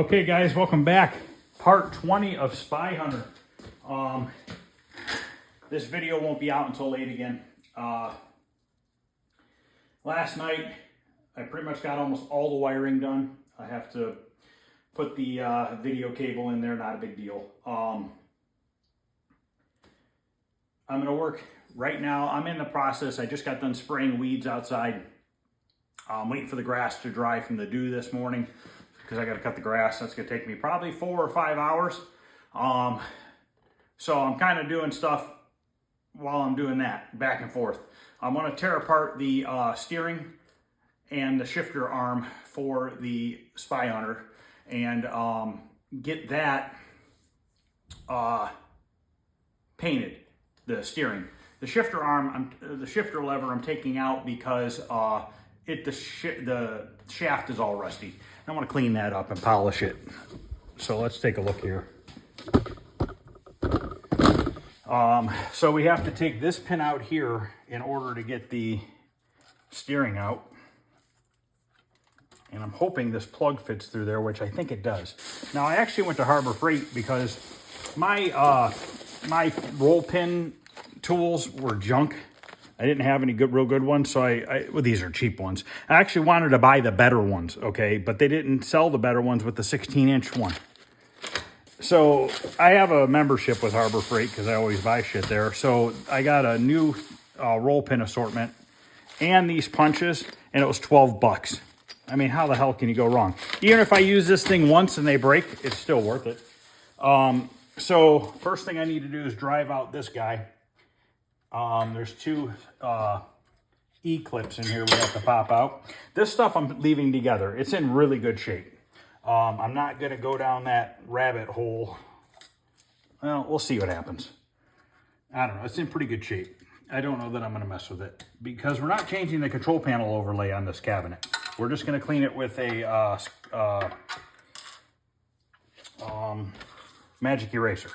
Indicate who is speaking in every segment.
Speaker 1: Okay guys, welcome back. Part 20 of Spy Hunter. This video won't be out until late again. Last night, I pretty much got almost all the wiring done. I have to put the video cable in there, not a big deal. I'm gonna work right now. I'm in the process. I just got done spraying weeds outside. I'm waiting for the grass to dry from the dew this morning because I got to cut the grass. That's going to take me probably 4 or 5 hours. So I'm kind of doing stuff while I'm doing that, back and forth. I'm going to tear apart the steering and the shifter arm for the Spy Hunter and get that painted, the steering. The shifter arm, the shifter lever I'm taking out because the shaft is all rusty. I want to clean that up and polish it. So let's take a look here. So we have to take this pin out here in order to get the steering out. And I'm hoping this plug fits through there, which I think it does. Now I actually went to Harbor Freight because my my roll pin tools were junk. I didn't have any real good ones, so well, these are cheap ones. I actually wanted to buy the better ones, okay? But they didn't sell the better ones with the 16-inch one. So I have a membership with Harbor Freight because I always buy shit there. So I got a new roll pin assortment and these punches, and it was 12 bucks. I mean, how the hell can you go wrong? Even if I use this thing once and they break, it's still worth it. So first thing I need to do is drive out this guy. There's two E-clips in here we have to pop out. This stuff I'm leaving together. It's in really good shape. I'm not going to go down that rabbit hole. Well, we'll see what happens. I don't know. It's in pretty good shape. I don't know that I'm going to mess with it because we're not changing the control panel overlay on this cabinet. We're just going to clean it with a magic eraser.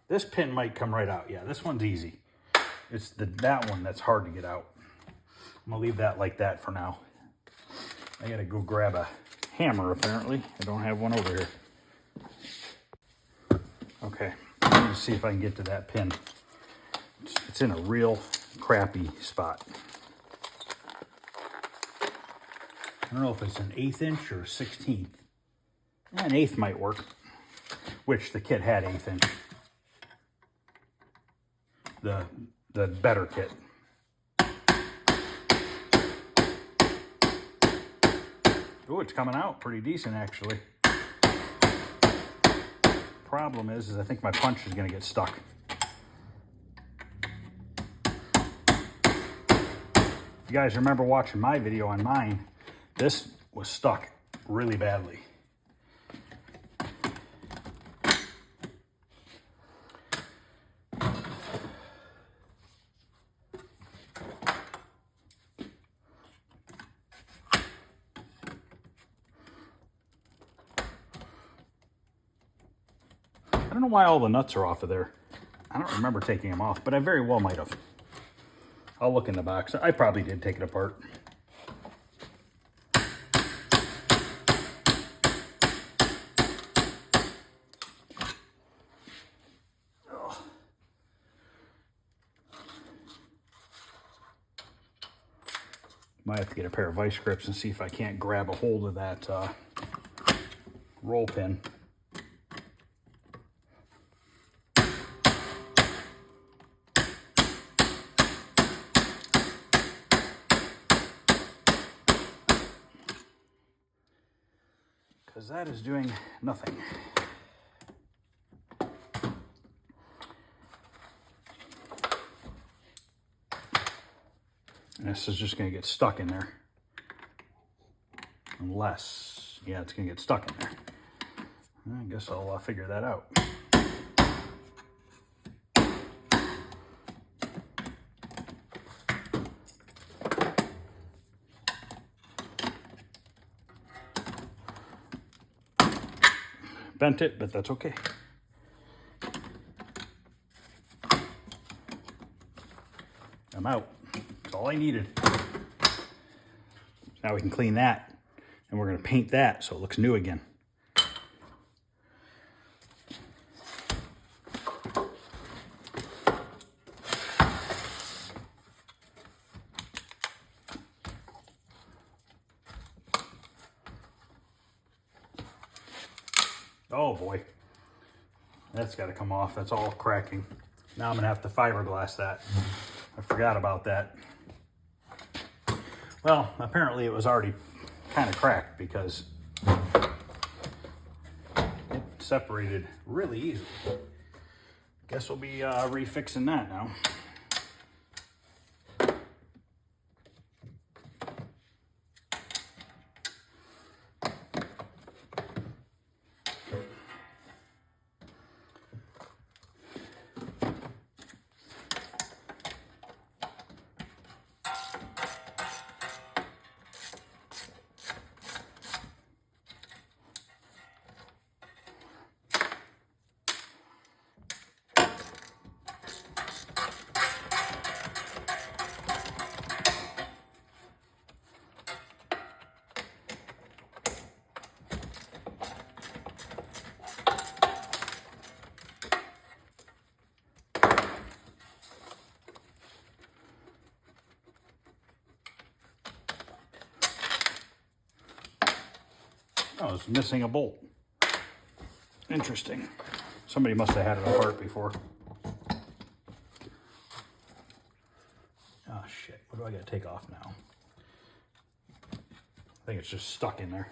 Speaker 1: This pin might come right out. Yeah, this one's easy. It's that one that's hard to get out. I'm gonna leave that like that for now. I gotta go grab a hammer apparently. I don't have one over here. Okay, let me see if I can get to that pin. It's in a real crappy spot. I don't know if it's an 1/8 inch or 1/16. An 1/8 might work, which the kit had 1/8 inch. The better kit. Oh, it's coming out pretty decent actually. Problem is I think my punch is gonna get stuck. If you guys remember watching my video on mine, this was stuck really badly. I don't know why all the nuts are off of there. I don't remember taking them off, but I very well might have. I'll look in the box. I probably did take it apart. Ugh. Might have to get a pair of vice grips and see if I can't grab a hold of that roll pin. Because that is doing nothing. And this is just going to get stuck in there. Unless, yeah, it's going to get stuck in there. I guess I'll figure that out. Bent it, but that's okay. I'm out. That's all I needed. Now we can clean that, and we're going to paint that so it looks new again. Oh boy, that's got to come off. That's all cracking. Now I'm gonna have to fiberglass that. I forgot about that. Well, apparently it was already kind of cracked because it separated really easily. Guess we'll be refixing that now. Oh, it's missing a bolt. Interesting. Somebody must have had it apart before. Oh shit, what do I gotta take off now? I think it's just stuck in there.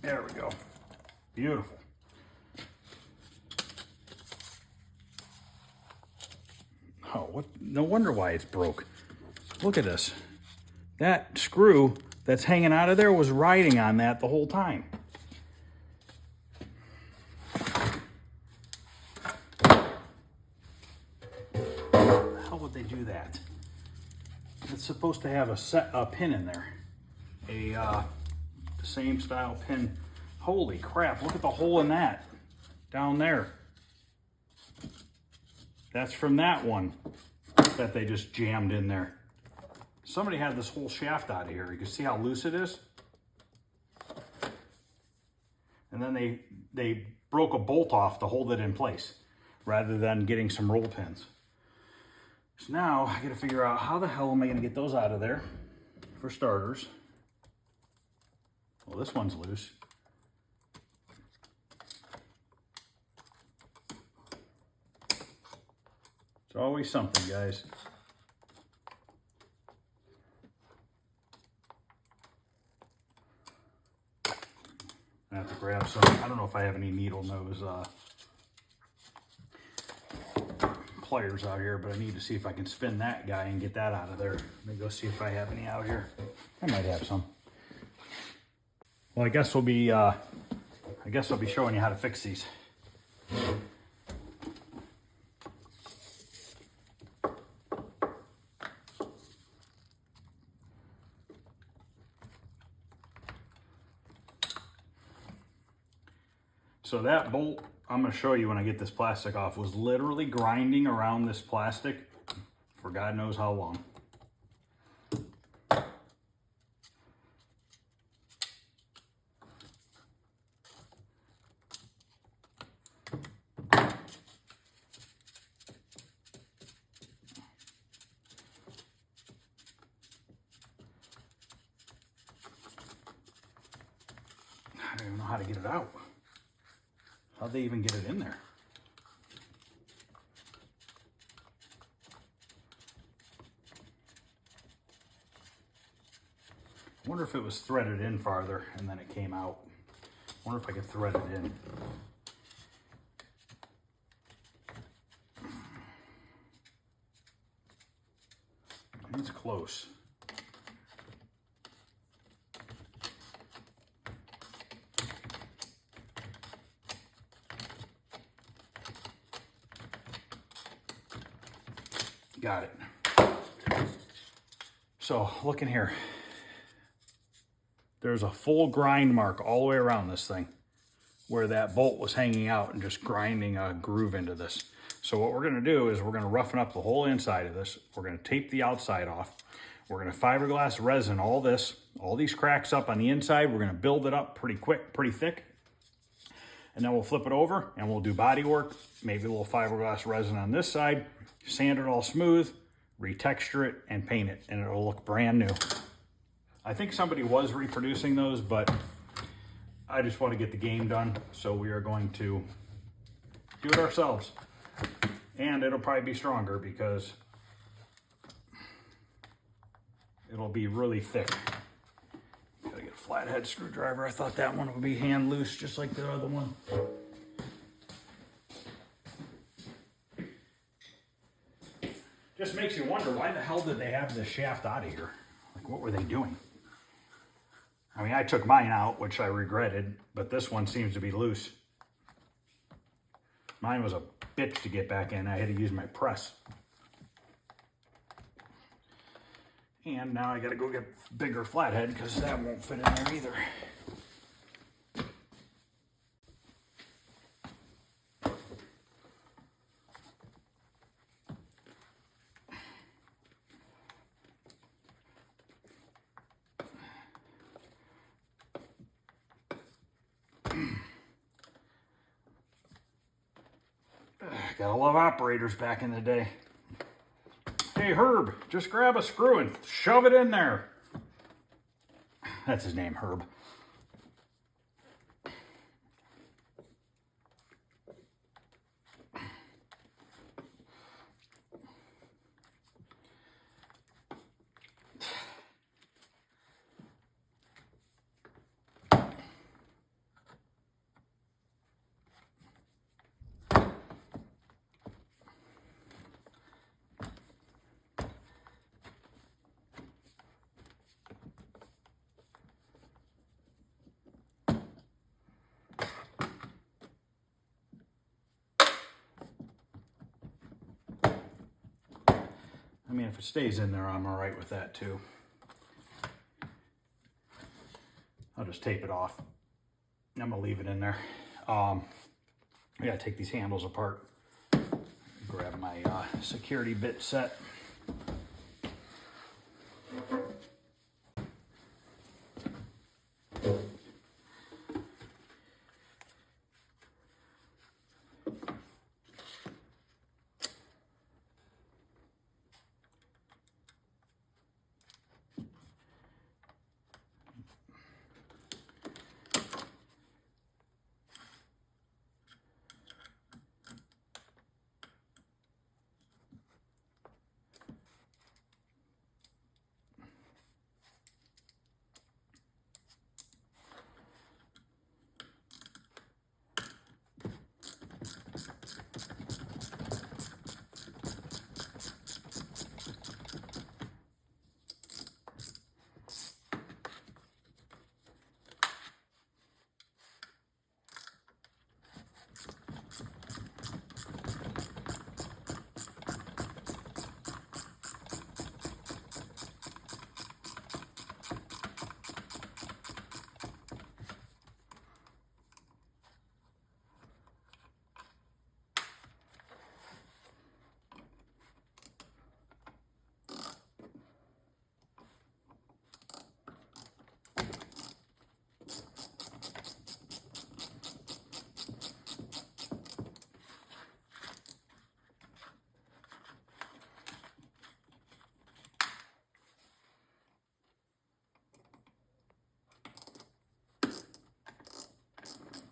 Speaker 1: There we go. Beautiful. Oh, what? No wonder why it's broke. Look at this. That screw that's hanging out of there was riding on that the whole time. How would they do that? It's supposed to have a pin in there. The same style pin. Holy crap, look at the hole in that. Down there. That's from that one that they just jammed in there. Somebody had this whole shaft out of here. You can see how loose it is. And then they broke a bolt off to hold it in place rather than getting some roll pins. So now I gotta figure out how the hell am I gonna get those out of there for starters. Well, this one's loose. It's always something, guys. I have to grab some. I don't know if I have any needle nose pliers out here, but I need to see if I can spin that guy and get that out of there. Let me go see if I have any out here. I might have some. Well, I guess I'll be showing you how to fix these. So that bolt, I'm going to show you when I get this plastic off, was literally grinding around this plastic for God knows how long. I don't even know how to get it out. How'd they even get it in there? I wonder if it was threaded in farther and then it came out. I wonder if I could thread it in. It's close. Got it. So look in here. There's a full grind mark all the way around this thing where that bolt was hanging out and just grinding a groove into this. So what we're gonna do is we're gonna roughen up the whole inside of this. We're gonna tape the outside off. We're gonna fiberglass resin all these cracks up on the inside. We're gonna build it up pretty quick, pretty thick. And then we'll flip it over and we'll do body work, maybe a little fiberglass resin on this side, sand it all smooth, retexture it, and paint it, and it'll look brand new. I think somebody was reproducing those, but I just want to get the game done, so we are going to do it ourselves. And it'll probably be stronger because it'll be really thick. Gotta get a flathead screwdriver. I thought that one would be hand loose, just like the other one. Just makes you wonder, why the hell did they have this shaft out of here? Like, what were they doing? I mean, I took mine out, which I regretted, but this one seems to be loose. Mine was a bitch to get back in. I had to use my press. And now I gotta go get a bigger flathead because that won't fit in there either. Gotta love operators back in the day. Hey Herb, just grab a screw and shove it in there. That's his name, Herb. I mean, if it stays in there, I'm all right with that too. I'll just tape it off. I'm gonna leave it in there. I gotta take these handles apart. Grab my security bit set.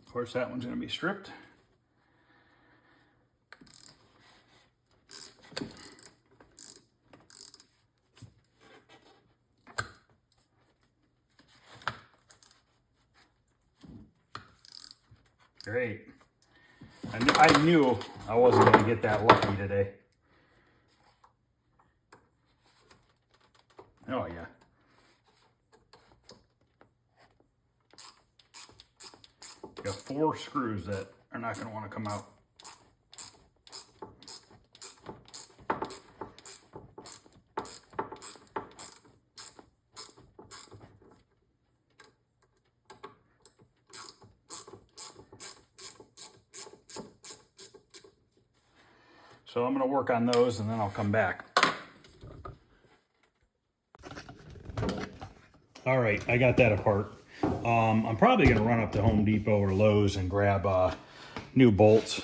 Speaker 1: Of course, that one's going to be stripped. Great. I knew I wasn't going to get that lucky today. Oh, yeah. Got 4 screws that are not going to want to come out. So I'm going to work on those and then I'll come back. All right, I got that apart. I'm probably going to run up to Home Depot or Lowe's and grab new bolts.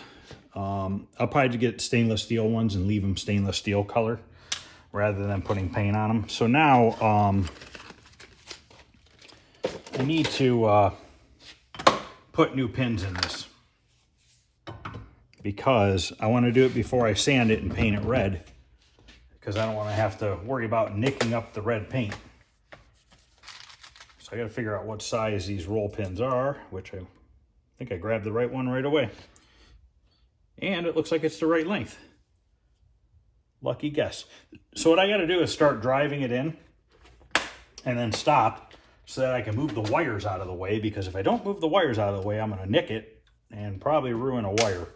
Speaker 1: I'll probably get stainless steel ones and leave them stainless steel color rather than putting paint on them. So now I need to put new pins in this, because I want to do it before I sand it and paint it red, because I don't want to have to worry about nicking up the red paint. So I got to figure out what size these roll pins are, which I think I grabbed the right one right away. And it looks like it's the right length. Lucky guess. So what I got to do is start driving it in and then stop so that I can move the wires out of the way, because if I don't move the wires out of the way, I'm going to nick it and probably ruin a wire.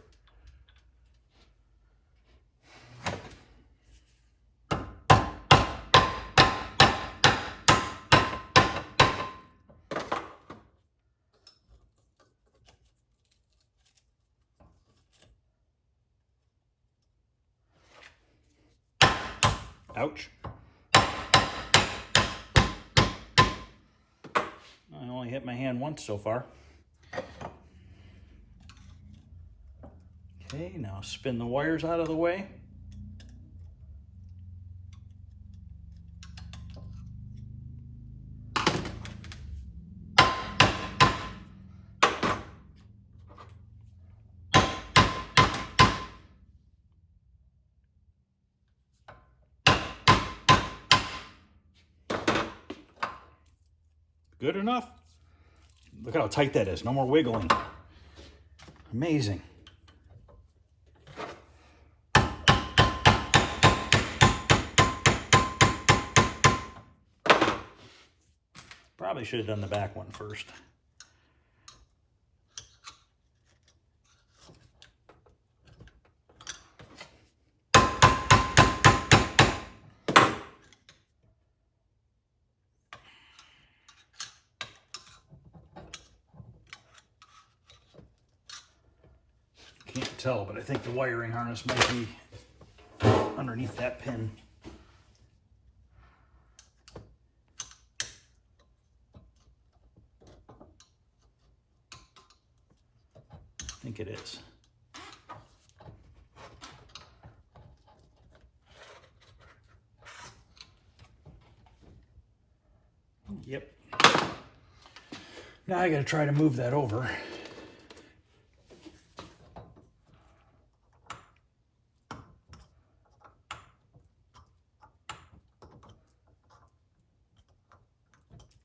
Speaker 1: Ouch. I only hit my hand once so far. Okay, now spin the wires out of the way. Good enough. Look at how tight that is. No more wiggling. Amazing. Probably should have done the back one first. Can't tell, but I think the wiring harness might be underneath that pin. I think it is. Yep. Now I gotta try to move that over.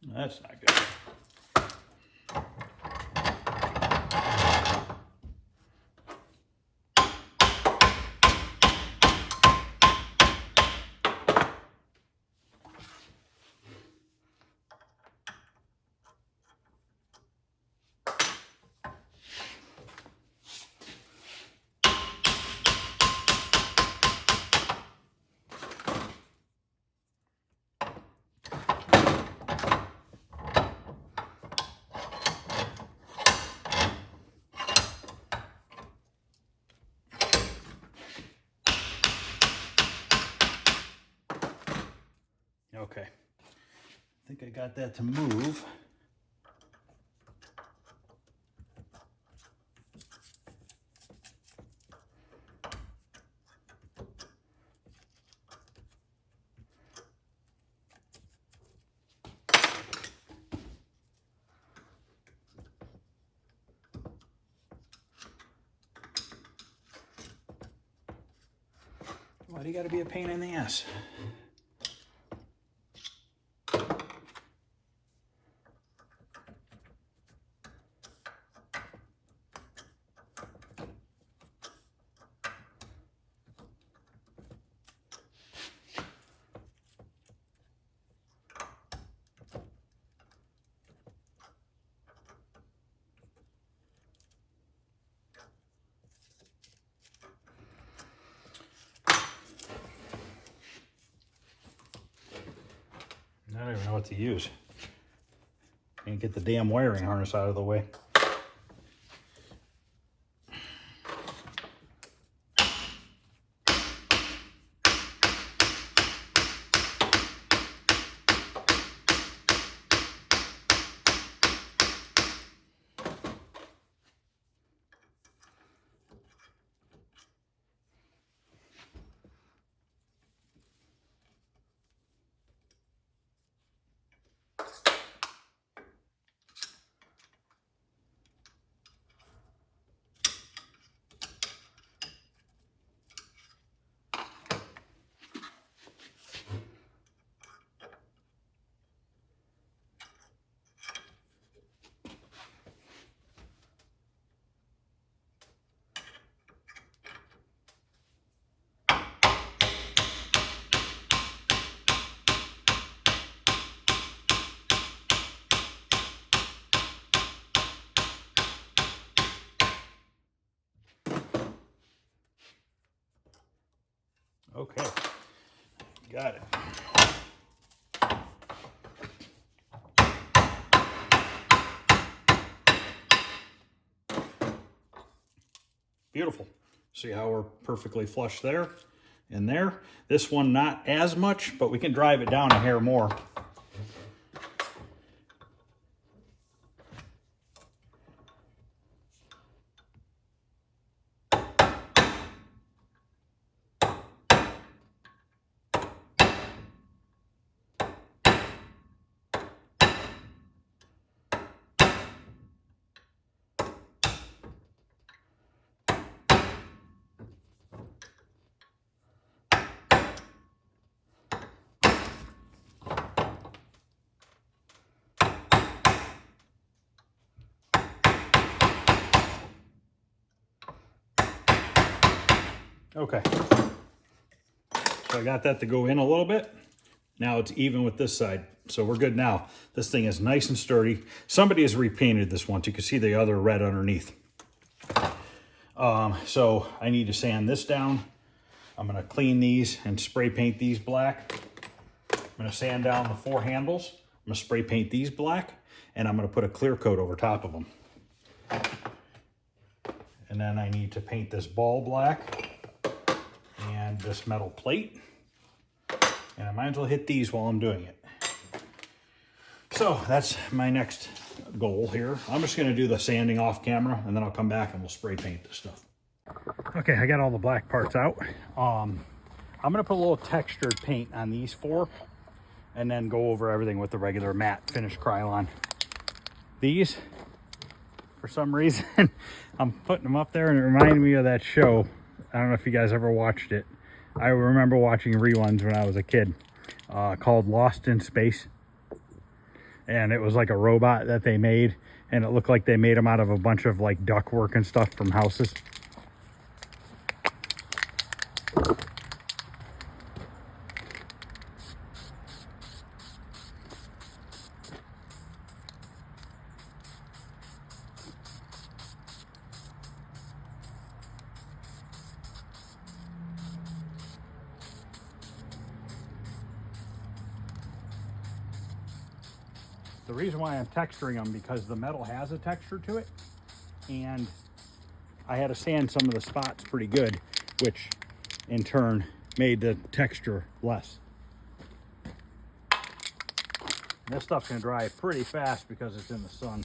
Speaker 1: That's not good. Okay, I think I got that to move. Why do you gotta be a pain in the ass? I don't even know what to use. Can't get the damn wiring harness out of the way. Okay, got it. Beautiful. See how we're perfectly flush there and there. This one not as much, but we can drive it down a hair more. Okay, so I got that to go in a little bit. Now it's even with this side, so we're good now. This thing is nice and sturdy. Somebody has repainted this once. You can see the other red underneath. So I need to sand this down. I'm gonna clean these and spray paint these black. I'm gonna sand down the 4 handles. I'm gonna spray paint these black, and I'm gonna put a clear coat over top of them. And then I need to paint this ball black and this metal plate. And I might as well hit these while I'm doing it. So that's my next goal here. I'm just gonna do the sanding off camera, and then I'll come back and we'll spray paint this stuff. Okay, I got all the black parts out. I'm gonna put a little textured paint on these 4 and then go over everything with the regular matte finish Krylon. These, for some reason, I'm putting them up there and it reminded me of that show. I don't know if you guys ever watched it. I remember watching reruns when I was a kid, called Lost in Space. And it was like a robot that they made, and it looked like they made them out of a bunch of like ductwork and stuff from houses. The reason why I'm texturing them, because the metal has a texture to it, and I had to sand some of the spots pretty good, which in turn made the texture less. And this stuff's gonna dry pretty fast because it's in the sun.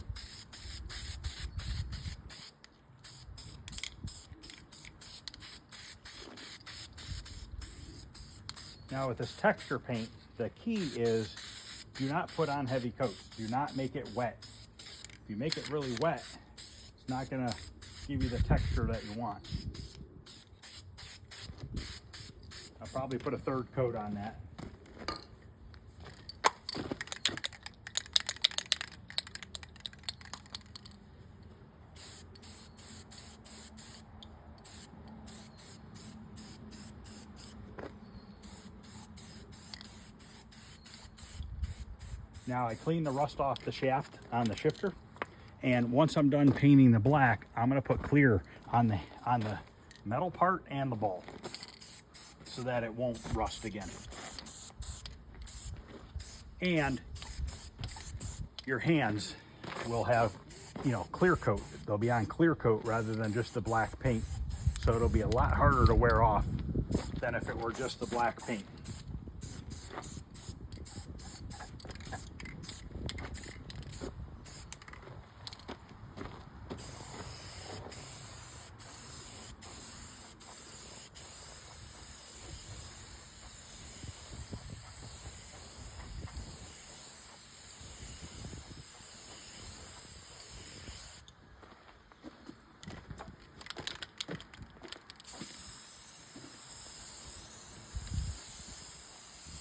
Speaker 1: Now with this texture paint, the key is do not put on heavy coats. Do not make it wet. If you make it really wet, it's not gonna give you the texture that you want. I'll probably put a 3rd coat on that. Now I clean the rust off the shaft on the shifter, and once I'm done painting the black, I'm gonna put clear on the metal part and the ball so that it won't rust again. And your hands will have, you know, clear coat. They'll be on clear coat rather than just the black paint. So it'll be a lot harder to wear off than if it were just the black paint.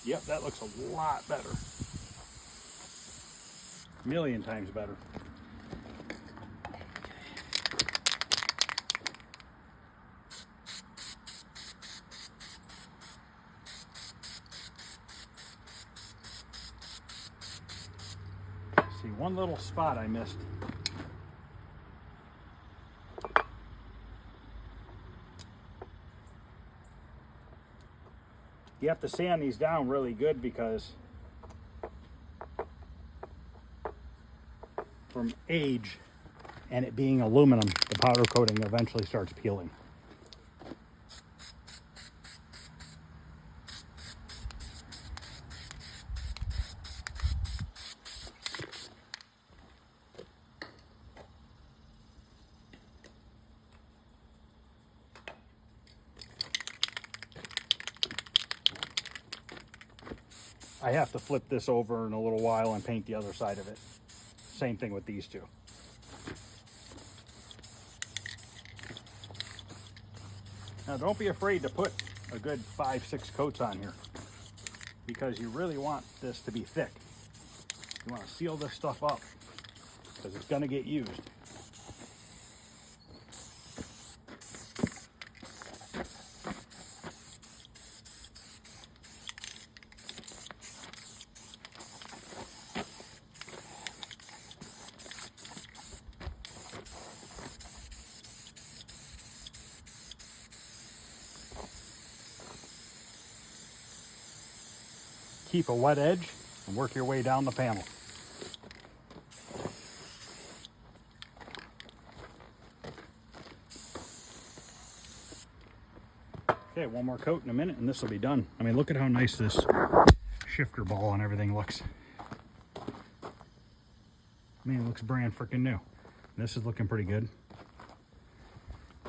Speaker 1: Yep, that looks a lot better. A million times better. See, one little spot I missed. You have to sand these down really good because from age and it being aluminum, the powder coating eventually starts peeling. I have to flip this over in a little while and paint the other side of it. Same thing with these two. Now don't be afraid to put a good 5-6 coats on here because you really want this to be thick. You want to seal this stuff up because it's going to get used. Keep a wet edge and work your way down the panel. Okay, one more coat in a minute and this will be done. I mean, look at how nice this shifter ball and everything looks. I mean, it looks brand freaking new. This is looking pretty good.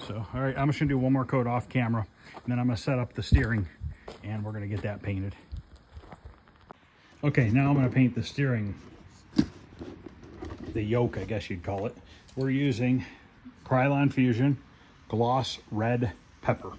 Speaker 1: So, all right, I'm just gonna do one more coat off camera and then I'm gonna set up the steering and we're gonna get that painted. Okay, now I'm going to paint the steering, the yoke, I guess you'd call it. We're using Krylon Fusion Gloss Red Pepper.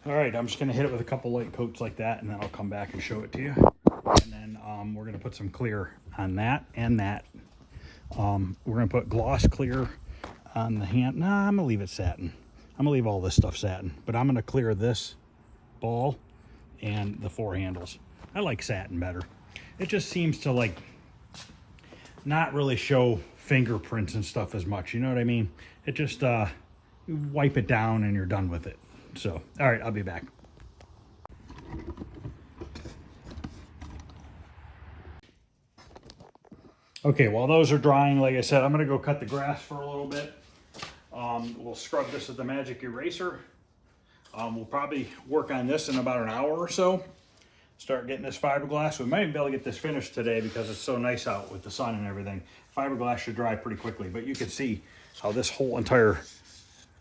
Speaker 1: All right, I'm just gonna hit it with a couple light coats like that and then I'll come back and show it to you. And then we're gonna put some clear on that and that. We're gonna put gloss clear on the hand. Nah, I'm gonna leave it satin. I'm gonna leave all this stuff satin, but I'm gonna clear this ball and the 4 handles. I like satin better. It just seems to like not really show fingerprints and stuff as much, you know what I mean? It just, you wipe it down and you're done with it. So, all right, I'll be back. Okay, while those are drying, like I said, I'm gonna go cut the grass for a little bit. We'll scrub this with the Magic Eraser. We'll probably work on this in about an hour or so. Start getting this fiberglass. We might be able to get this finished today because it's so nice out with the sun and everything. Fiberglass should dry pretty quickly, but you can see how this whole entire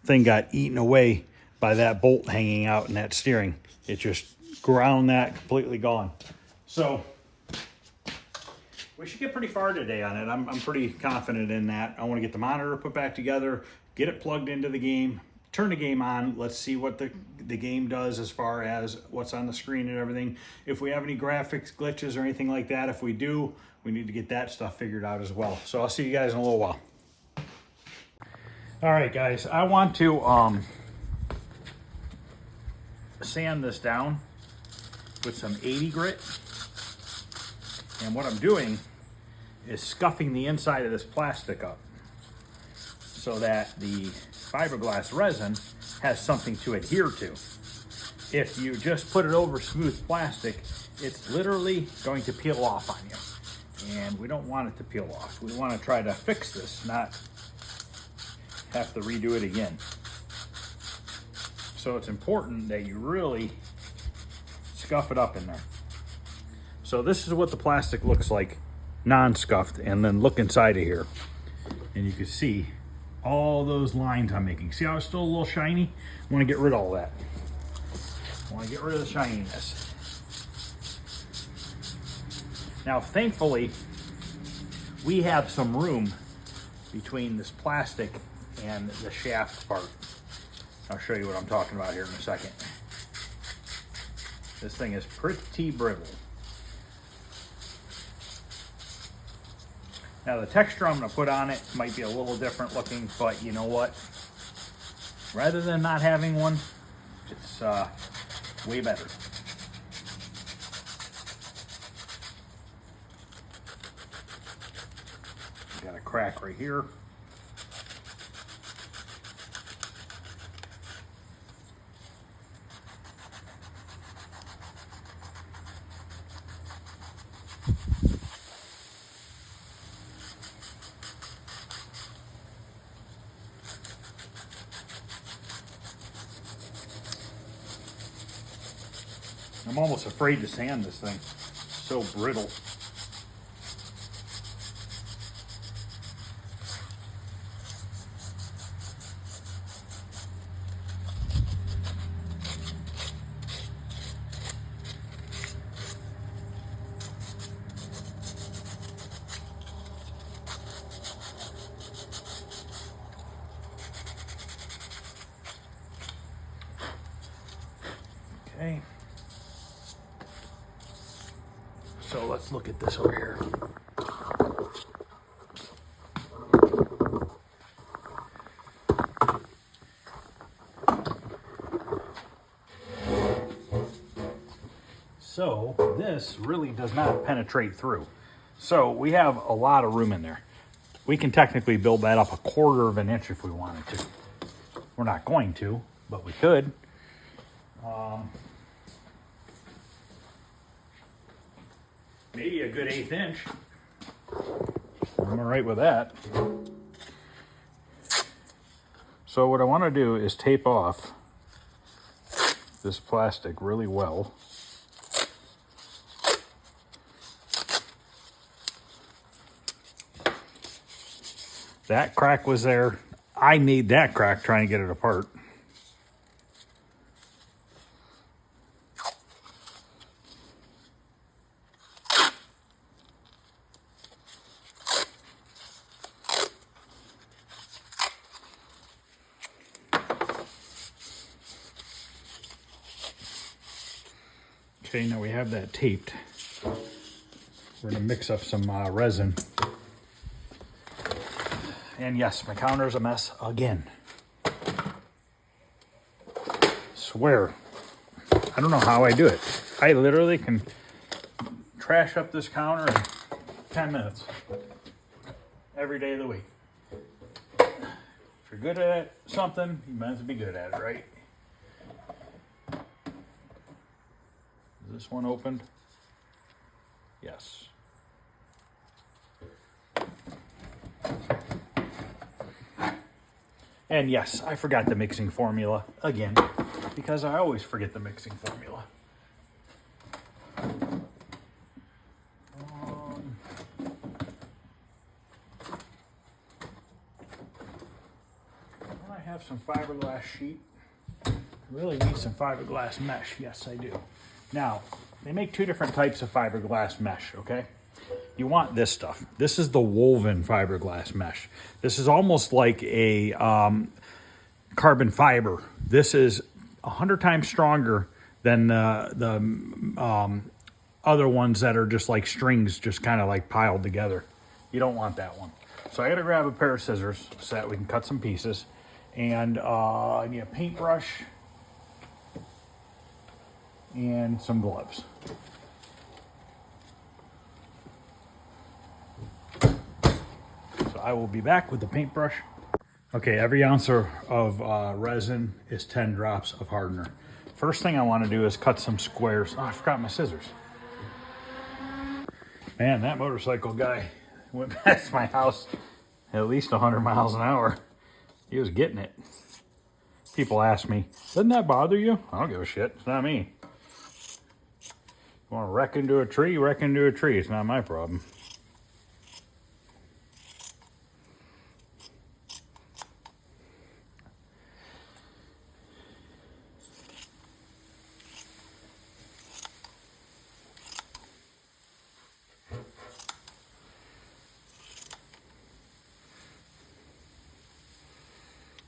Speaker 1: thing got eaten away by that bolt hanging out in that steering. It just ground that, completely gone. So we should get pretty far today on it. I'm pretty confident in that. I want to get the monitor put back together, get it plugged into the game, turn the game on. Let's see what the game does as far as what's on the screen and everything. If we have any graphics glitches or anything like that, if we do, we need to get that stuff figured out as well. So I'll see you guys in a little while. All right, guys, I want to sand this down with some 80 grit. And what I'm doing is scuffing the inside of this plastic up so that the fiberglass resin has something to adhere to. If you just put it over smooth plastic, it's literally going to peel off on you. And we don't want it to peel off. We want to try to fix this, not have to redo it again. So it's important that you really scuff it up in there. So this is what the plastic looks like non-scuffed, and then look inside of here and you can see all those lines I'm making. See how it's still a little shiny? I want to get rid of all that. I want to get rid of the shininess. Now thankfully we have some room between this plastic and the shaft part. I'll show you what I'm talking about here in a second. This thing is pretty brittle. Now the texture I'm going to put on it might be a little different looking, but you know what? Rather than not having one, it's way better. Got a crack right here. I'm almost afraid to sand this thing. It's so brittle. Okay. So let's look at this over here. So this really does not penetrate through. So we have a lot of room in there. We can technically build that up 1/4 of an inch if we wanted to. We're not going to, but we could. Maybe a good 1/8 inch. I'm all right with that. So what I want to do is tape off this plastic really well. That crack was there. I made that crack trying to get it apart. Okay, now we have that taped. We're gonna mix up some resin. And yes, my counter's a mess again. Swear, I don't know how I do it. I literally can trash up this counter in 10 minutes. Every day of the week. If you're good at something, you might as well be good at it, right? Is this one opened? Yes. And yes, I forgot the mixing formula again, because I always forget the mixing formula. I have some fiberglass sheet. I really need some fiberglass mesh. Yes, I do. Now, they make 2 different types of fiberglass mesh, okay? You want this stuff. This is the woven fiberglass mesh. This is almost like a carbon fiber. This is 100 times stronger than the other ones that are just like strings, just kind of like piled together. You don't want that one. So I gotta grab a pair of scissors so that we can cut some pieces. And I need a paintbrush and some gloves. So I will be back with the paintbrush. Okay, every ounce of resin is 10 drops of hardener. First thing I want to do is cut some squares. Oh, I forgot my scissors. Man, that motorcycle guy went past my house at least 100 miles an hour. He was getting it. People ask me, doesn't that bother you? I don't give a shit. It's not me. You want to wreck into a tree? Wreck into a tree. It's not my problem.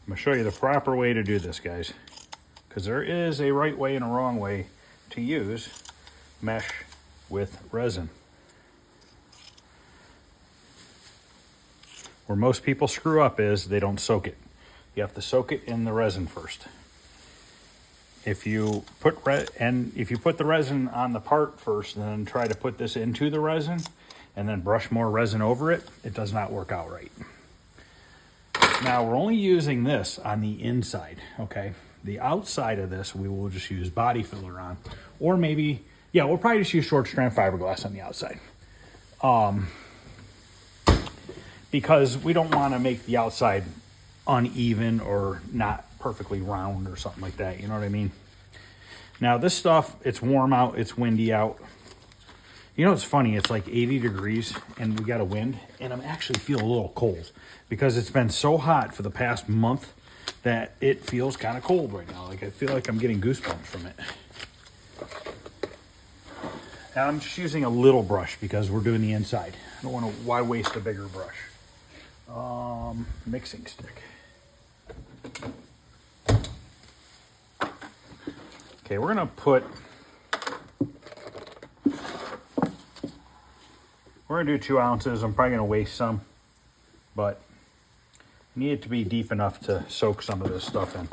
Speaker 1: I'm going to show you the proper way to do this, guys, because there is a right way and a wrong way to use mesh with resin. Where most people screw up is they don't soak it. You have to soak it in the resin first. If you put the resin on the part first and then try to put this into the resin and then brush more resin over it, it does not work out right. Now we're only using this on the inside, okay? The outside of this we will just use body filler on, or maybe, yeah, we'll probably just use short strand fiberglass on the outside. Because we don't want to make the outside uneven or not perfectly round or something like that, you know what I mean? Now this stuff, it's warm out, it's windy out. You know, it's funny, it's like 80 degrees and we got a wind, and I'm actually feeling a little cold because it's been so hot for the past month that it feels kind of cold right now. Like I feel like I'm getting goosebumps from it. And I'm just using a little brush because we're doing the inside. I don't want to, why waste a bigger brush? Mixing stick. Okay, we're gonna do 2 ounces. I'm probably gonna waste some, but I need it to be deep enough to soak some of this stuff in.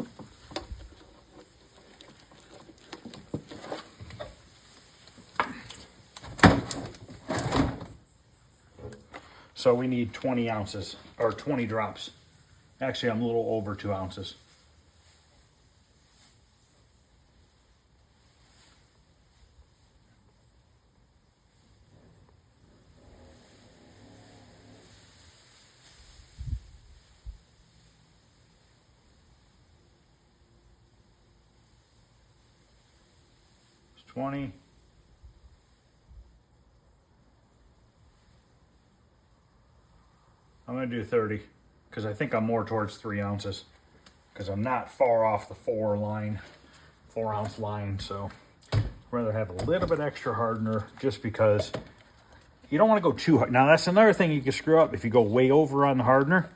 Speaker 1: So we need 20 ounces, or 20 drops. Actually, I'm a little over 2 ounces. It's 20. I'm gonna do 30 because I think I'm more towards 3 ounces because I'm not far off the 4 ounce line. So I'd rather have a little bit extra hardener just because you don't want to go too hard. Now that's another thing you can screw up. If you go way over on the hardener,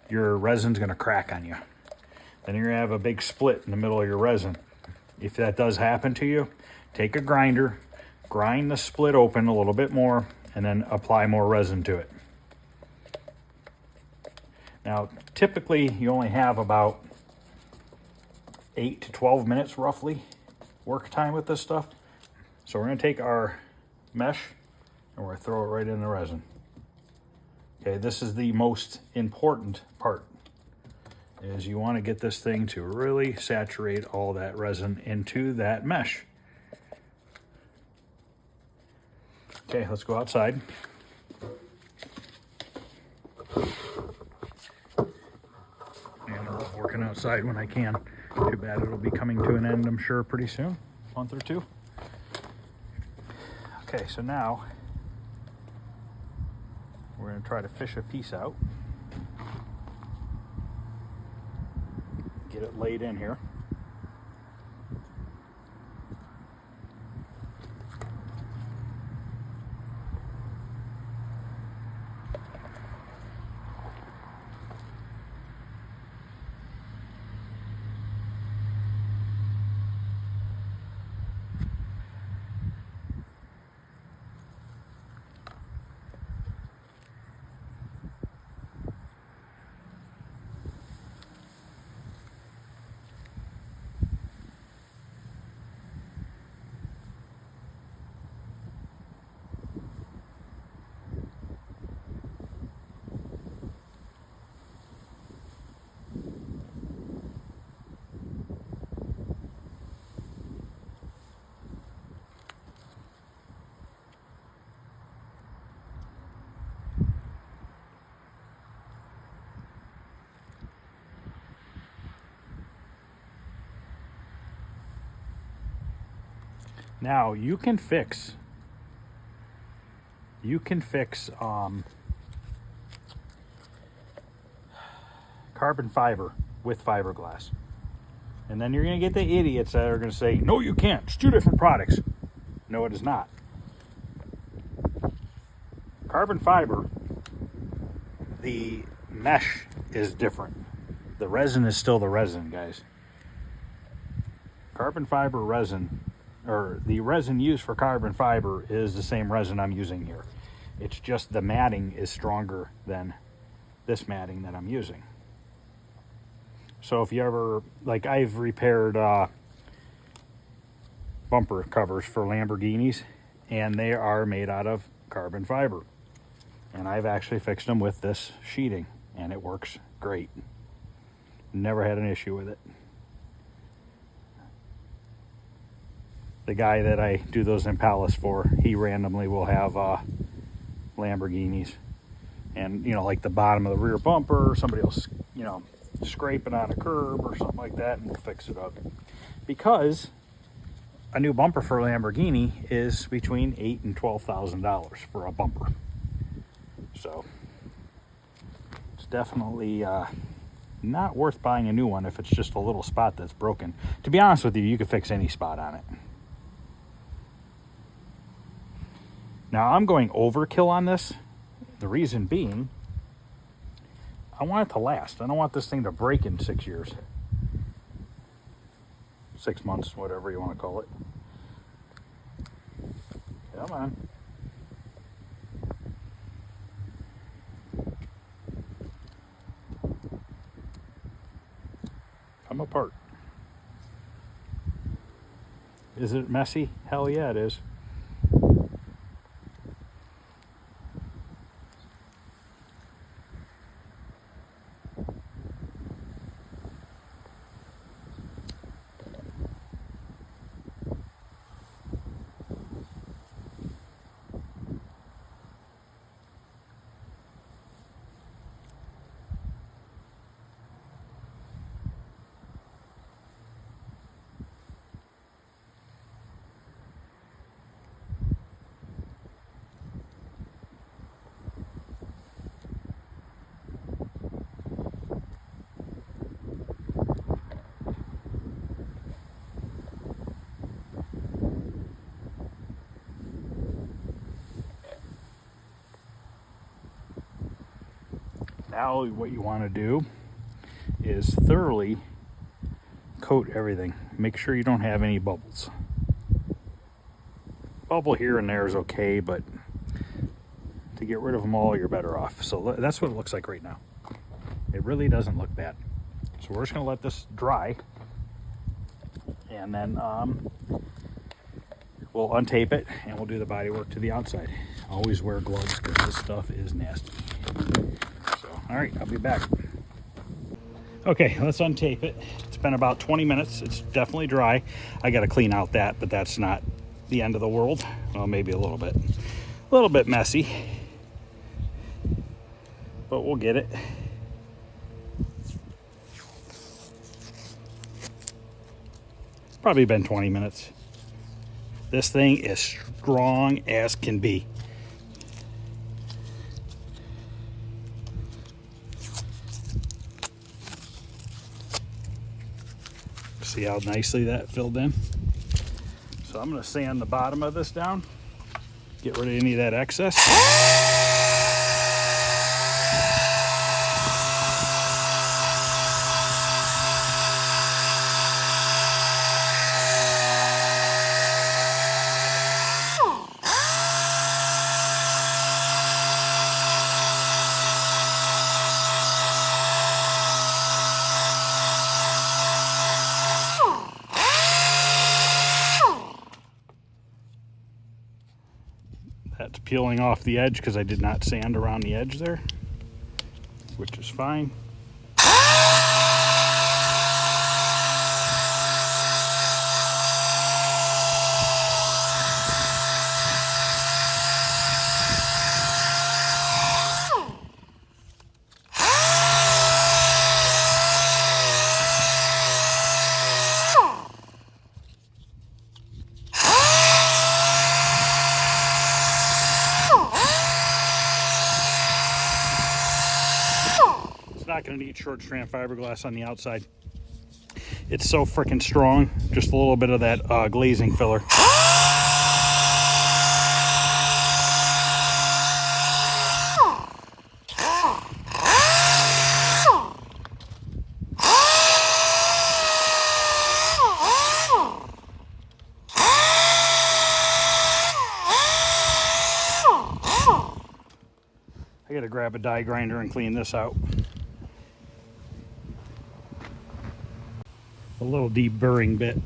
Speaker 1: your resin's gonna crack on you. Then you're gonna have a big split in the middle of your resin. If that does happen to you, take a grinder, grind the split open a little bit more, and then apply more resin to it. Now, typically, you only have about 8 to 12 minutes, roughly, work time with this stuff. So we're going to take our mesh, and we're going to throw it right in the resin. Okay, this is the most important part, is you want to get this thing to really saturate all that resin into that mesh. Okay, let's go outside. Working outside when I can. Too bad it'll be coming to an end, I'm sure, pretty soon, a month or 2. Okay, so now we're going to try to fish a piece out. Get it laid in here. Now you can fix carbon fiber with fiberglass. And then you're going to get the idiots that are going to say, no, you can't. It's 2 different products. No, it is not. Carbon fiber, the mesh is different. The resin is still the resin, guys. Carbon fiber resin or the resin used for carbon fiber is the same resin I'm using here. It's just the matting is stronger than this matting that I'm using. So if you ever, like I've repaired bumper covers for Lamborghinis, and they are made out of carbon fiber. And I've actually fixed them with this sheeting, and it works great. Never had an issue with it. The guy that I do those Impalas for, he randomly will have Lamborghinis. And, you know, like the bottom of the rear bumper, somebody will, you know, scrape it on a curb or something like that, and we'll fix it up. Because a new bumper for a Lamborghini is between $8,000 and $12,000 for a bumper. So it's definitely not worth buying a new one if it's just a little spot that's broken. To be honest with you, you could fix any spot on it. Now I'm going overkill on this. The reason being, I want it to last. I don't want this thing to break in 6 years. 6 months, whatever you want to call it. Come on. Come apart. Is it messy? Hell yeah, it is. Now what you want to do is thoroughly coat everything. Make sure you don't have any bubbles. Bubble here and there is okay, but to get rid of them all, you're better off. So that's what it looks like right now. It really doesn't look bad. So we're just going to let this dry, and then we'll untape it and we'll do the body work to the outside. Always wear gloves because this stuff is nasty. All right, I'll be back. Okay, let's untape it. It's been about 20 minutes. It's definitely dry. I got to clean out that, but that's not the end of the world. Well, maybe a little bit messy, but we'll get it. Probably been 20 minutes. This thing is strong as can be. See how nicely that filled in? So I'm going to sand the bottom of this down, get rid of any of that excess. That's peeling off the edge because I did not sand around the edge there, which is fine. Not going to need short strand fiberglass on the outside. It's so freaking strong. Just a little bit of that glazing filler. gotta grab a die grinder and clean this out. A little deburring bit.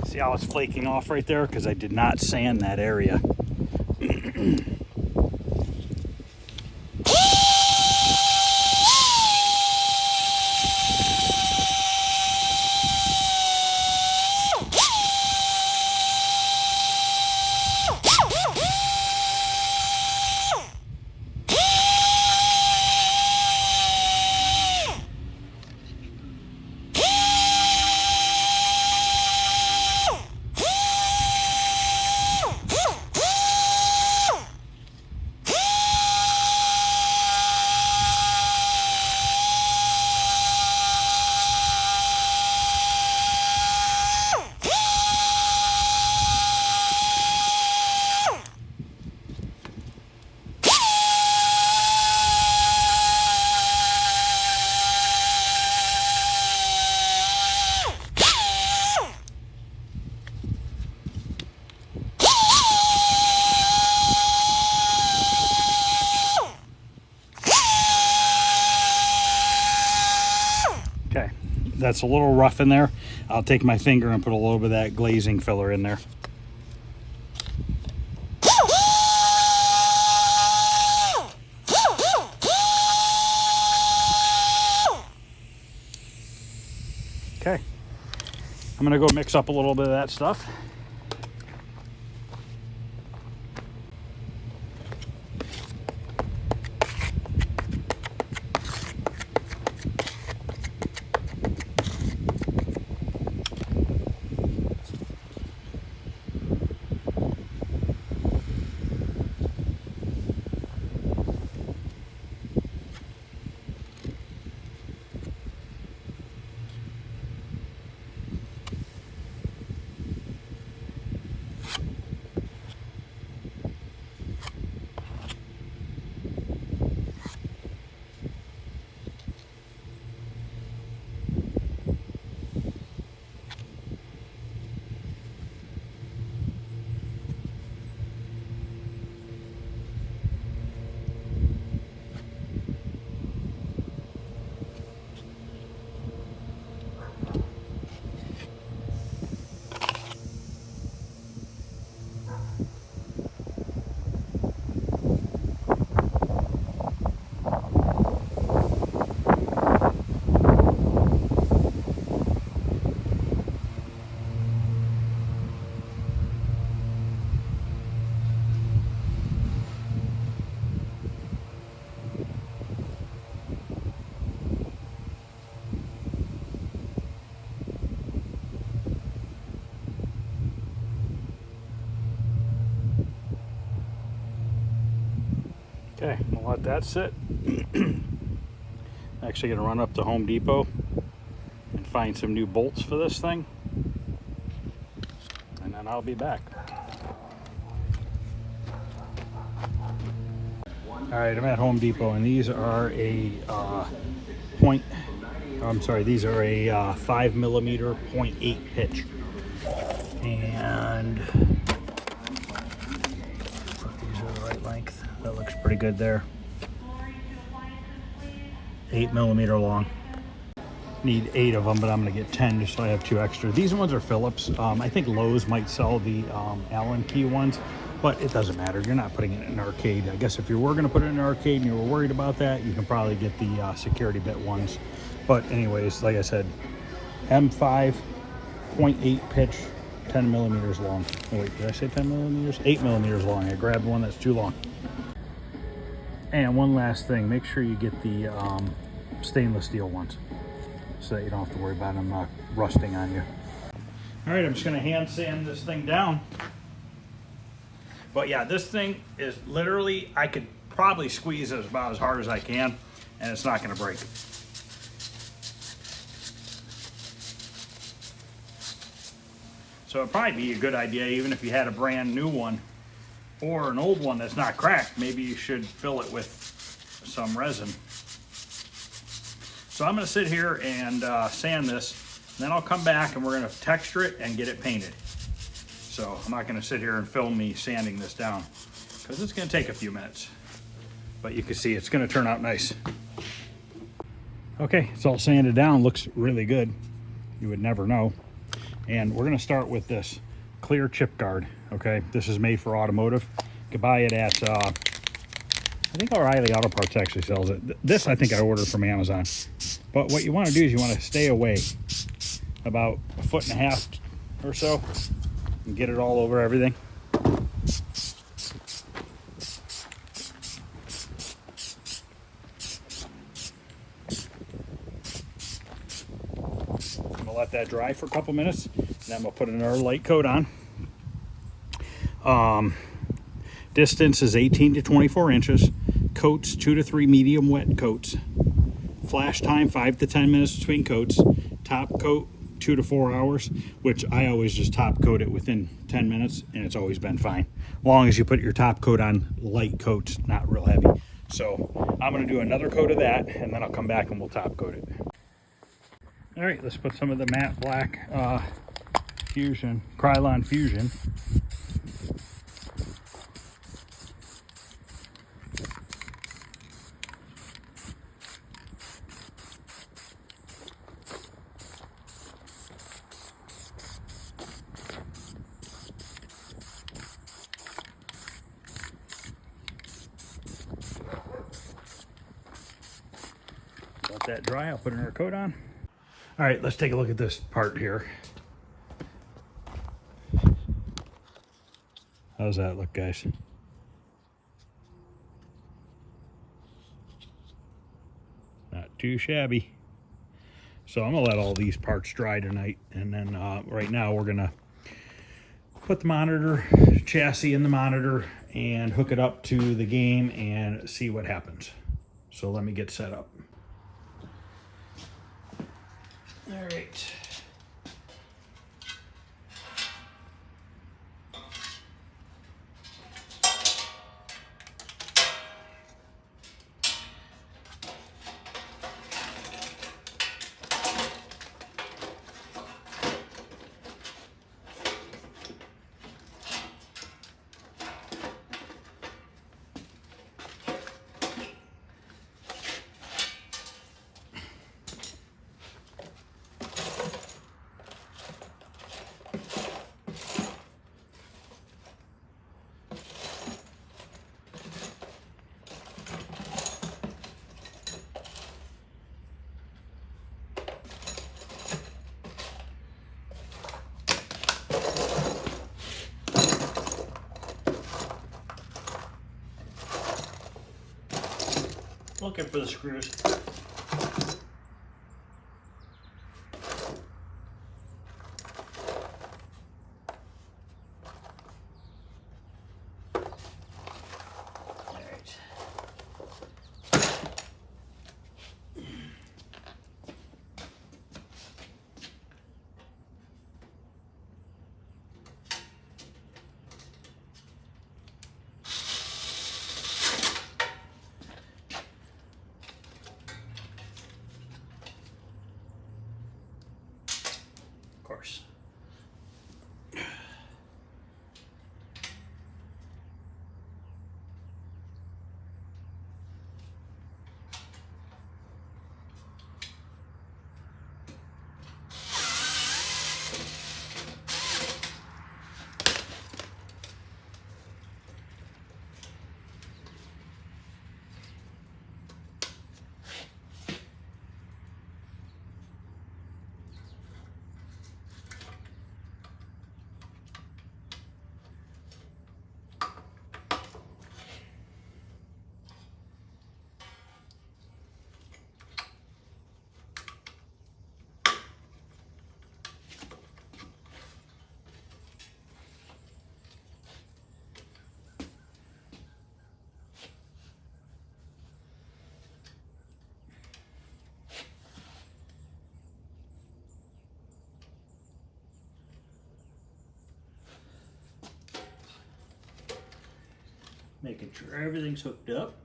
Speaker 1: See how it's flaking off right there? Because I did not sand that area. Okay, that's a little rough in there. I'll take my finger and put a little bit of that glazing filler in there. Okay, I'm gonna go mix up a little bit of that stuff. Okay, I'll let that sit. Actually gonna run up to Home Depot and find some new bolts for this thing, and then I'll be back. All right, I'm at Home Depot, and these are a point I'm sorry, these are a 5mm 0.8 pitch. And these are the right length. That looks pretty good there. 8mm long. Need 8 of them, but I'm gonna get 10 just so I have 2 extra. These ones are Phillips. I think Lowe's might sell the Allen key ones, but it doesn't matter. You're not putting it in an arcade. I guess if you were gonna put it in an arcade and you were worried about that, you can probably get the security bit ones. But anyways, like I said, M5 0.8 pitch, 10mm long. Oh, wait, did I say 10mm? 8mm long. I grabbed one that's too long. And one last thing, make sure you get the stainless steel ones so that you don't have to worry about them rusting on you. All right, I'm just gonna hand sand this thing down. But yeah, this thing is literally, I could probably squeeze it about as hard as I can and it's not gonna break. So it'd probably be a good idea, even if you had a brand new one or an old one that's not cracked, maybe you should fill it with some resin. So I'm gonna sit here and sand this, and then I'll come back and we're gonna texture it and get it painted. So I'm not gonna sit here and film me sanding this down because it's gonna take a few minutes. But you can see it's gonna turn out nice. Okay, it's all sanded down, looks really good. You would never know. And we're gonna start with this clear chip guard, okay? This is made for automotive. You can buy it at, I think O'Reilly Auto Parts actually sells it. This I think I ordered from Amazon. But what you wanna do is you wanna stay away about 1.5 feet or so and get it all over everything. I'm gonna let that dry for a couple minutes, and then we'll put another light coat on. Distance is 18 to 24 inches. Coats 2 to 3 medium wet coats. Flash time 5 to 10 minutes between coats. Top coat 2 to 4 hours, which I always just top coat it within 10 minutes, and it's always been fine. As long as you put your top coat on light coats, not real heavy. So I'm gonna do another coat of that, and then I'll come back and we'll top coat it. All right, let's put some of the matte black Fusion, Krylon Fusion. Let that dry, I'll put another coat on. All right, let's take a look at this part here. How's that look, guys? Not too shabby. So I'm gonna let all these parts dry tonight, and then right now we're gonna put the monitor chassis in the monitor and hook it up to the game and see what happens. So let me get set up. All right. Looking for the screws. making sure everything's hooked up.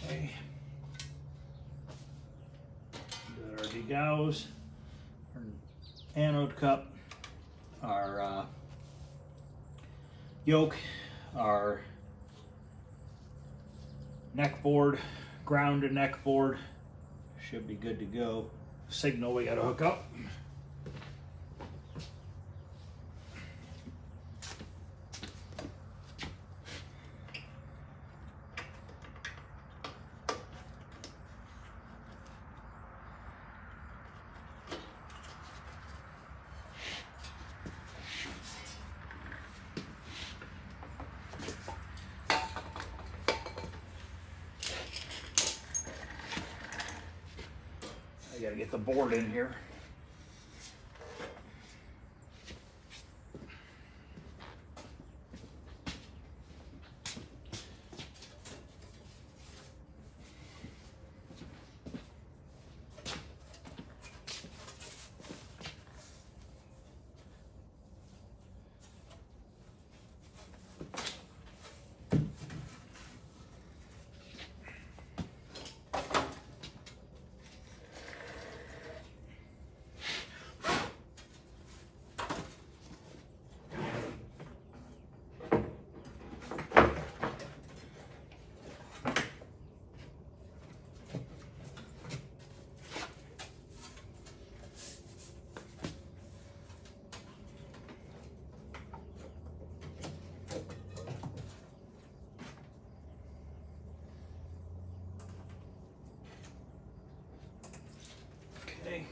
Speaker 1: Okay. Got our degauss, our anode cup, our yoke, our neck board, ground and neck board. Should be good to go. Signal we got to hook up. I gotta get the board in here. Okay.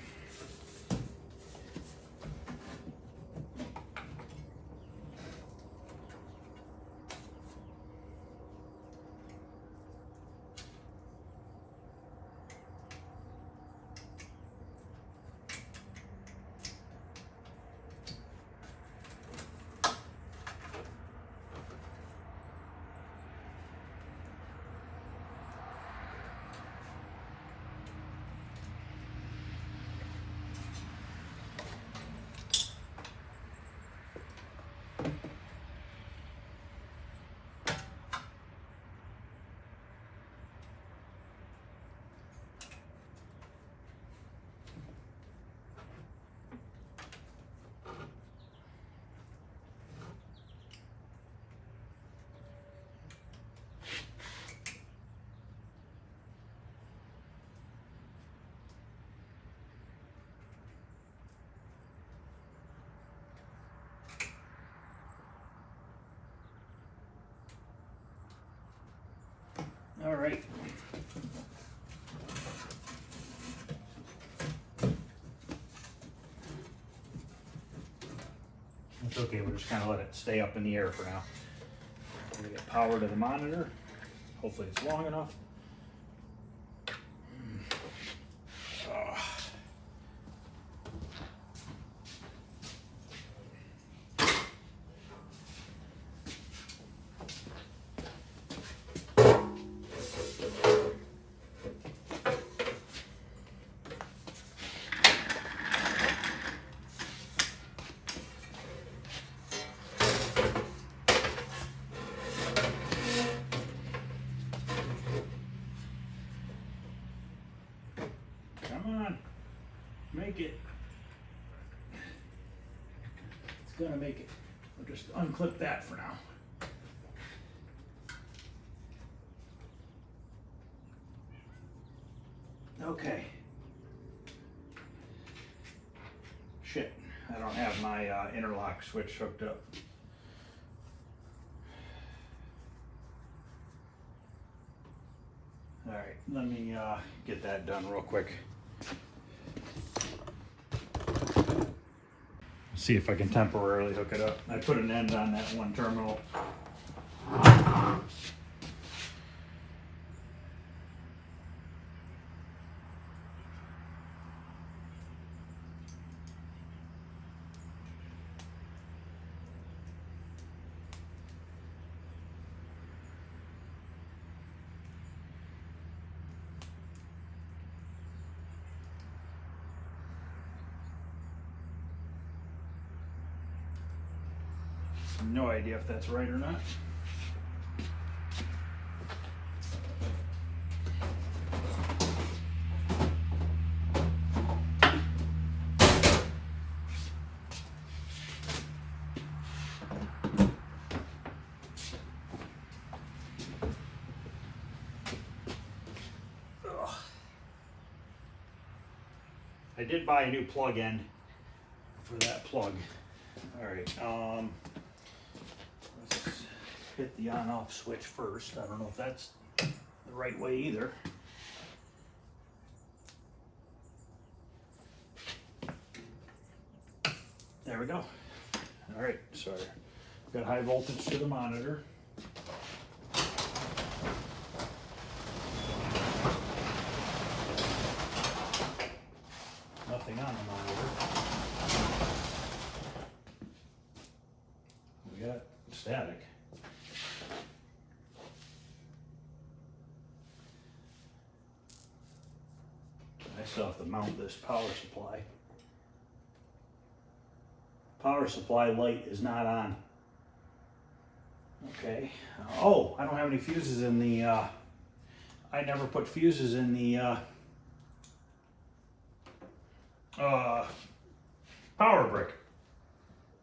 Speaker 1: All right. It's okay, we'll just kind of let it stay up in the air for now. We're gonna get power to the monitor. Hopefully it's long enough. Come on, make it. It's gonna make it. We'll just unclip that for now. Okay. Shit, I don't have my interlock switch hooked up. All right, let me get that done real quick. See if I can temporarily hook it up. I put an end on that one terminal. No idea if that's right or not. I did buy a new plug end for that plug. All right, let's hit the on-off switch first. I don't know if that's the right way either. There we go. All right, so got high voltage to the monitor. Nothing on the monitor. We got static. I still have to mount this power supply. Power supply light is not on. Okay. Oh, I don't have any fuses in the, I never put fuses in the, power brick.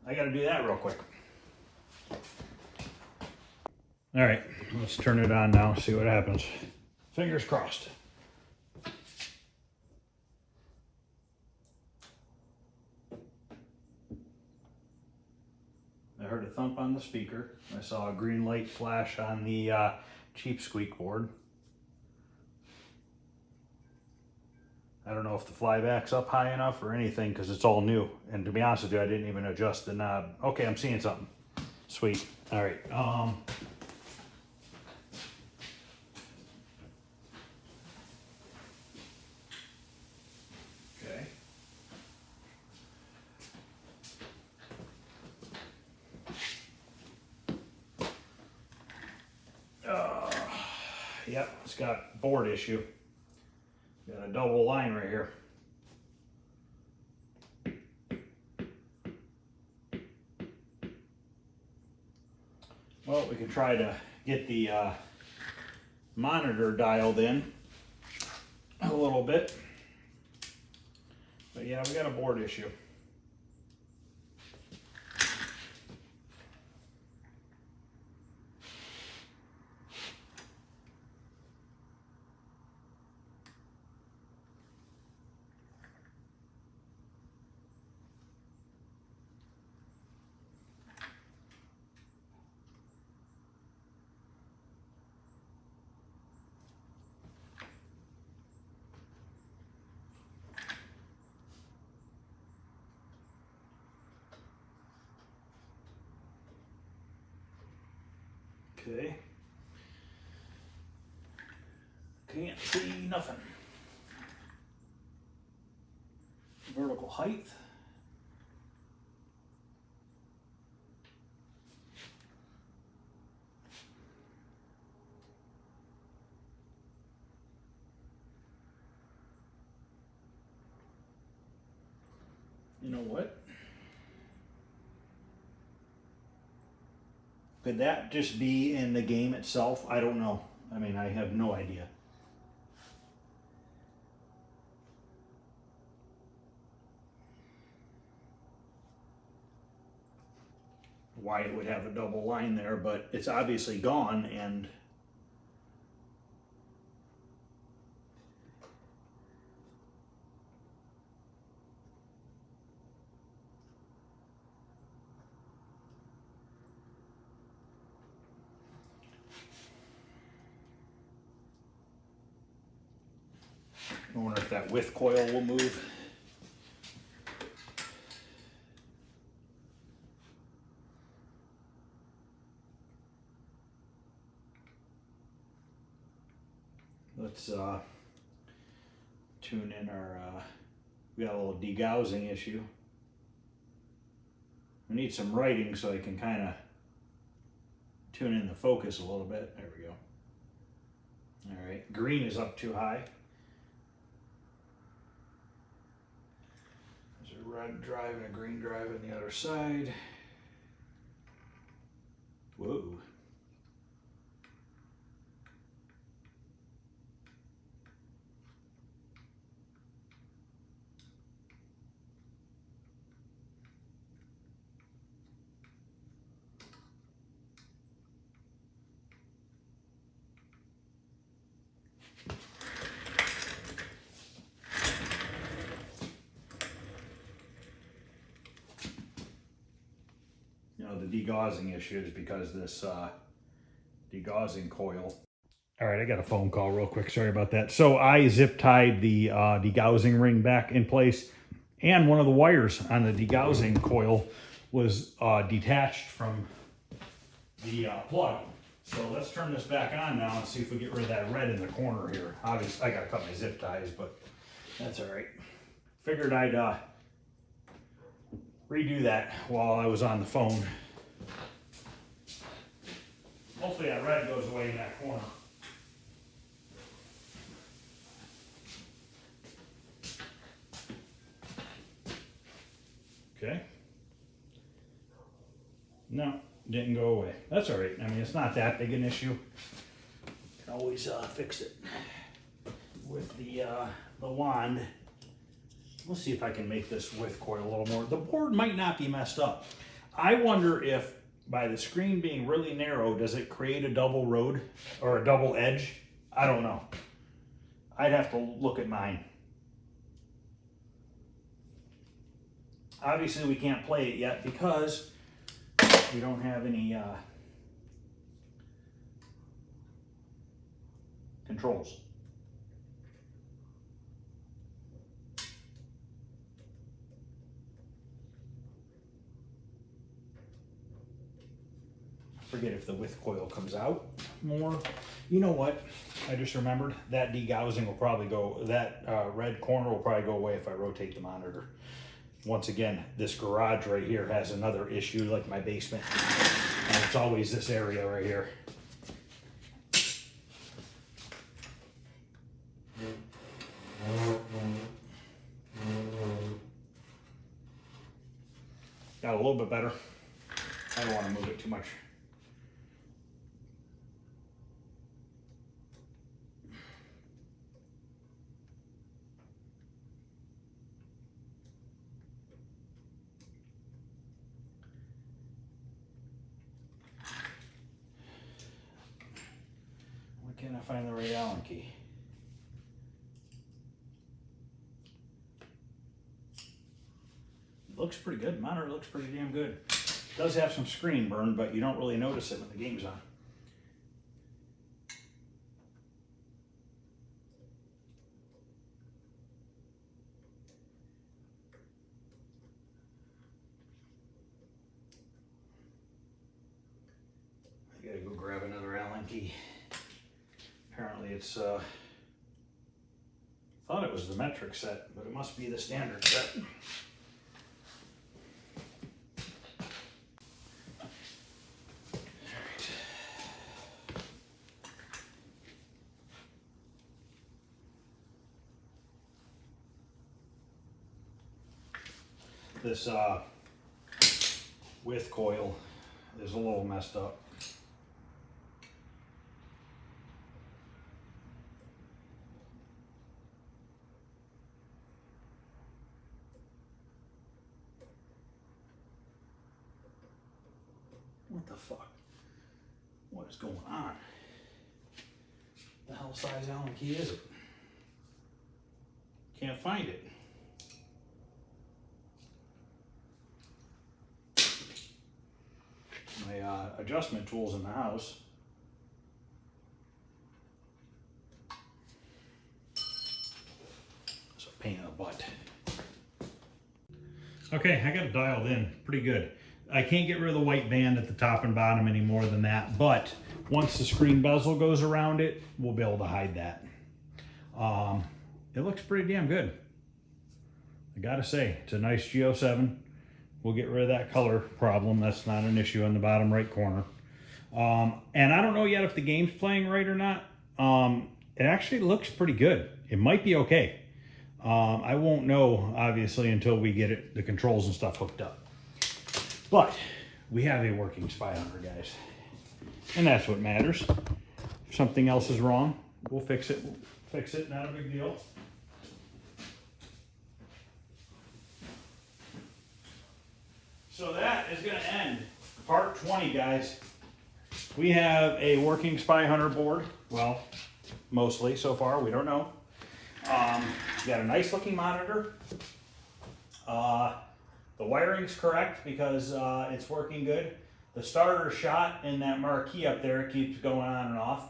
Speaker 1: I gotta do that real quick. All right, let's turn it on now, see what happens. Fingers crossed. I heard a thump on the speaker. I saw a green light flash on the cheap squeak board. I don't know if the flyback's up high enough or anything because it's all new. And to be honest with you, I didn't even adjust the knob. Okay, I'm seeing something. Sweet. All right. Okay. Yep, it's got board issue. Got a double line right here. Well, we can try to get the monitor dialed in a little bit. But yeah, we got a board issue. Okay. Can't see nothing. Vertical height. You know what? Could that just be in the game itself? I don't know. I mean, I have no idea. Why it would have a double line there, but it's obviously gone and I wonder if that width coil will move. Let's tune in our, we got a little degaussing issue. We need some writing so I can kind of tune in the focus a little bit. There we go. All right, green is up too high. There's a red drive and a green drive on the other side. degaussing issues because this degaussing coil. All right, I got a phone call real quick. Sorry about that. So I zip tied the degaussing ring back in place, and one of the wires on the degaussing coil was detached from the plug. So let's turn this back on now and see if we get rid of that red in the corner here. Obviously, I gotta cut my zip ties, but that's all right. Figured I'd redo that while I was on the phone. Hopefully that red goes away in that corner. Okay. No, didn't go away. That's all right. I mean, it's not that big an issue. Can always fix it with the wand. Let's see if I can make this width coil a little more. The board might not be messed up. I wonder if by the screen being really narrow, does it create a double road or a double edge? I don't know. I'd have to look at mine. Obviously we can't play it yet because we don't have any controls. Forget if the width coil comes out more. You know what? I just remembered that degaussing will probably go, that red corner will probably go away if I rotate the monitor. Once again, this garage right here has another issue like my basement. And it's always this area right here. Got a little bit better. I don't want to move it too much. Can I find the right Allen key? It looks pretty good. Monitor looks pretty damn good. It does have some screen burn, but you don't really notice it when the game's on. I gotta go grab another Allen key. Apparently it's, thought it was the metric set, but it must be the standard set. This width coil is a little messed up. What the fuck? What is going on? The hell size Allen key is it? Can't find it. My adjustment tools in the house. It's a pain in the butt. Okay, I got it dialed in pretty good. I can't get rid of the white band at the top and bottom any more than that, but once the screen bezel goes around it, we'll be able to hide that. It looks pretty damn good. I gotta say, it's a nice G07. We'll get rid of that color problem. That's not an issue in the bottom right corner. And I don't know yet if the game's playing right or not. It actually looks pretty good. It might be okay. I won't know, obviously, until we get the controls and stuff hooked up. But we have a working Spy Hunter, guys. And that's what matters. If something else is wrong, we'll fix it. We'll fix it, not a big deal. So that is going to end part 20, guys. We have a working Spy Hunter board. Well, mostly so far. We don't know. Got a nice looking monitor. The wiring's correct because it's working good. The starter shot in that marquee up there keeps going on and off.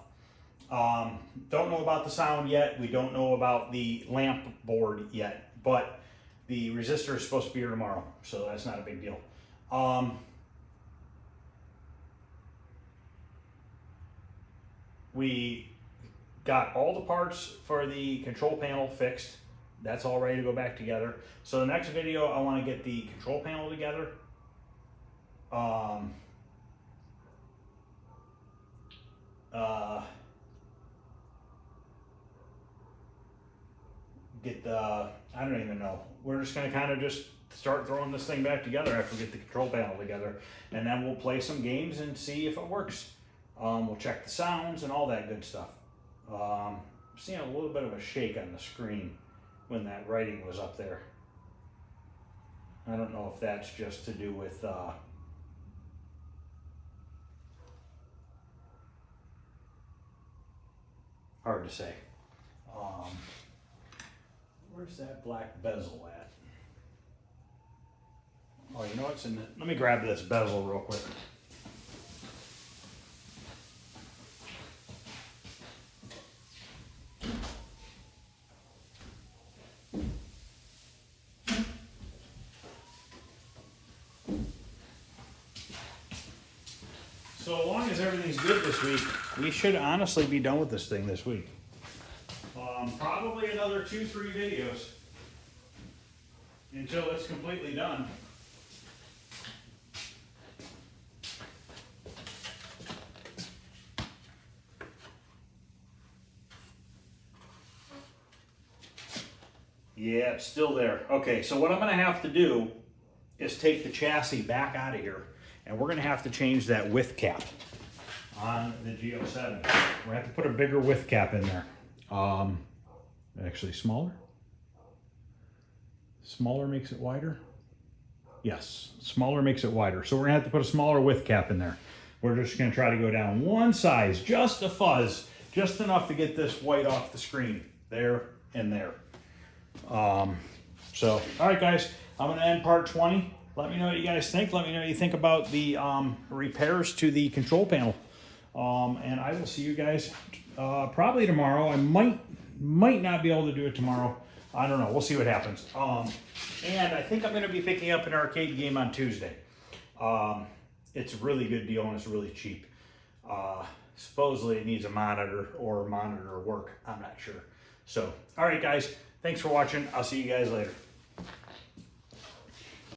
Speaker 1: Don't know about the sound yet. We don't know about the lamp board yet, but the resistor is supposed to be here tomorrow, so that's not a big deal. We got all the parts for the control panel fixed. That's all ready to go back together. So the next video, I want to get the control panel together. I don't even know. We're just going to kind of just start throwing this thing back together after we get the control panel together. And then we'll play some games and see if it works. We'll check the sounds and all that good stuff. I'm seeing a little bit of a shake on the screen when that writing was up there. I don't know if that's just to do with hard to say. Where's that black bezel at? Oh, you know what's in it? Let me grab this bezel real quick. So as long as everything's good this week, we should honestly be done with this thing this week. Probably another 2-3 videos until it's completely done. Yeah, it's still there. Okay, so what I'm going to have to do is take the chassis back out of here, and we're going to have to change that width cap on the G07. We're going to have to put a bigger width cap in there. Actually smaller. Smaller makes it wider. Yes, smaller makes it wider. So we're going to have to put a smaller width cap in there. We're just going to try to go down one size, just a fuzz, just enough to get this white off the screen. There and there. So, all right, guys, I'm going to end part 20. Let me know what you guys think. Let me know what you think about the repairs to the control panel. And I will see you guys probably tomorrow. I might not be able to do it tomorrow. I don't know. We'll see what happens. And I think I'm going to be picking up an arcade game on Tuesday. It's a really good deal and it's really cheap. Supposedly it needs a monitor or monitor work. I'm not sure. So, all right, guys. Thanks for watching. I'll see you guys later.